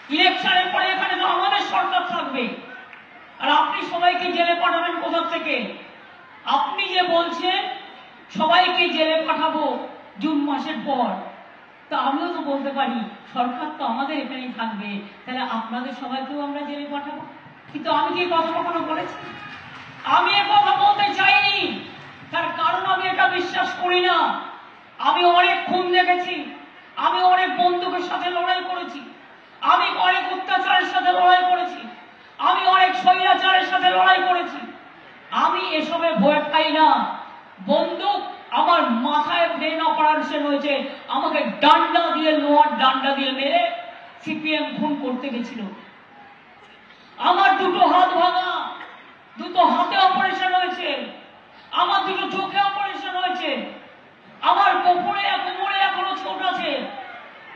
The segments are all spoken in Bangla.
ইলেকশনের পরে এখানে তো আমাদের সরকার থাকবে, আর আপনি সবাইকে জেলে পাঠাবেন কোথা থেকে? আপনি যে বলছেন সবাইকে জেলে পাঠাবো জুন মাসের পর, তা আমিও তো বলতে পারি সরকার তো আমাদের এখানেই থাকবে, তাহলে আপনাদের সবাইকেও আমরা জেলে পাঠাবো। কিন্তু আমি কি কথা কখনো বলেছি? আমি এ কথা বলতে চাইনি, তার কারণ আমি এটা বিশ্বাস করি না। আমি অনেক খুন দেখেছি, আমি অনেক বন্দুকের সাথে লড়াই করেছি, আমি অনেক অত্যাচারের সাথে লড়াই করেছি, আমি অনেক স্বৈরাচারের সাথে লড়াই করেছি। আমি এসবে ভয় পাই না। বন্দুক আমার মাথায় ব্রেন অপারেশন হয়েছে, আমাকে ডান্ডা দিয়ে, লোহার ডান্ডা দিয়ে মেরে সিপিএম খুন করতে গেছিল। আমার দুটো হাত ভাঙা, দুটো হাতে অপারেশন হয়েছে, আমার দুটো চোখে অপারেশন হয়েছে, আমার কোমরে এখনো চোট আছে।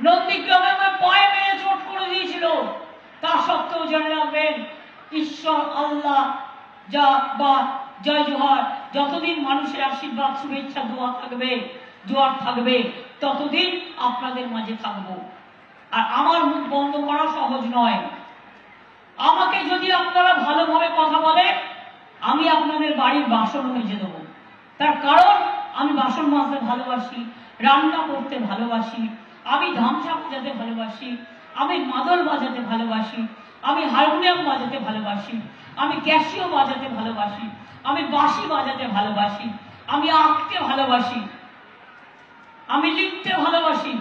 নন্দীগ্রামে আমার পায়ে মেরে চোট করে দিয়েছিল। তা সত্ত্বেও জেনে রাখবেন, ঈশ্বর, আল্লাহ, যা বা জয় জোহার, যতদিন মানুষের আশীর্বাদ, শুভেচ্ছা, জোয়ার থাকবে ততদিন আপনাদের মাঝে থাকবো। আর আমার মুখ বন্ধ করা সহজ নয়। আমাকে যদি আপনারা ভালোভাবে কথা বলেন, আমি আপনাদের বাড়ির বাসন মেজে দেবো। তার কারণ আমি বাসন মাজতে ভালোবাসি, রান্না করতে ভালোবাসি, আমি ধামসা বাজাতে ভালোবাসি, আমি মাদল বাজাতে ভালোবাসি, আমি হারমোনিয়াম বাজাতে ভালোবাসি, আমি ক্যাসিও বাজাতে ভালোবাসি, আমি বাঁশি বাজাতে ভালোবাসি, আমি আঁকতে ভালোবাসি, আমি লিখতে ভালোবাসি।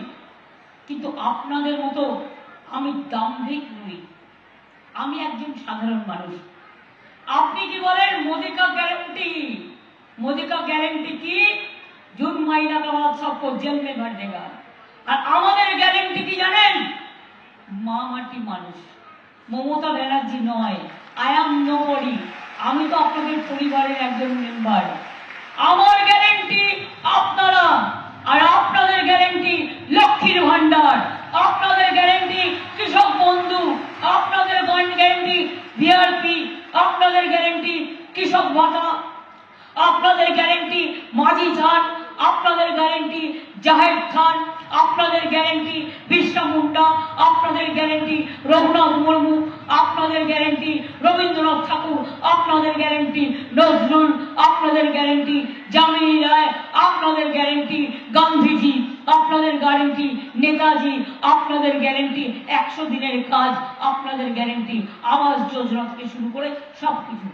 কিন্তু আপনাদের মতো আমি দাম্ভিক নই, আমি একজন সাধারণ মানুষ। আপনি কি বলেন मोदी का गारंटी? मोदी का गारंटी की जून महीना के बाद सबको जेल में भर देगा। আর আমাদের গ্যারান্টি কি জানেন? মা মাটি মানুষ, মমতা ব্যানার্জি নয়। আই অ্যাম নোবডি, আমি তো আপনাদের পরিবারের একজন মেম্বার। আমার গ্যারান্টি আপনারা, আর আপনাদের গ্যারান্টি লক্ষ্মীর ভান্ডার, আপনাদের গ্যারান্টি কৃষক বন্ধু, আপনাদের গ্যারান্টি বিআরপি, আপনাদের গ্যারান্টি কৃষক ভাতা, আপনাদের গ্যারান্টি মাঝি খান, আপনাদের গ্যারান্টি জাহেদ খান, আপনাদের গ্যারান্টি বিরসা মুন্ডা, আপনাদের গ্যারান্টি রঘুনাথ মুর্মু, আপনাদের গ্যারান্টি রবীন্দ্রনাথ ঠাকুর, আপনাদের গ্যারান্টি নজরুল, আপনাদের গ্যারান্টি যামিনী রায়, আপনাদের গ্যারান্টি গান্ধীজি, আপনাদের গ্যারান্টি নেতাজি, আপনাদের গ্যারান্টি 100 দিনের কাজ, আপনাদের গ্যারান্টি আবাস যোজনা থেকে শুরু করে সবকিছু।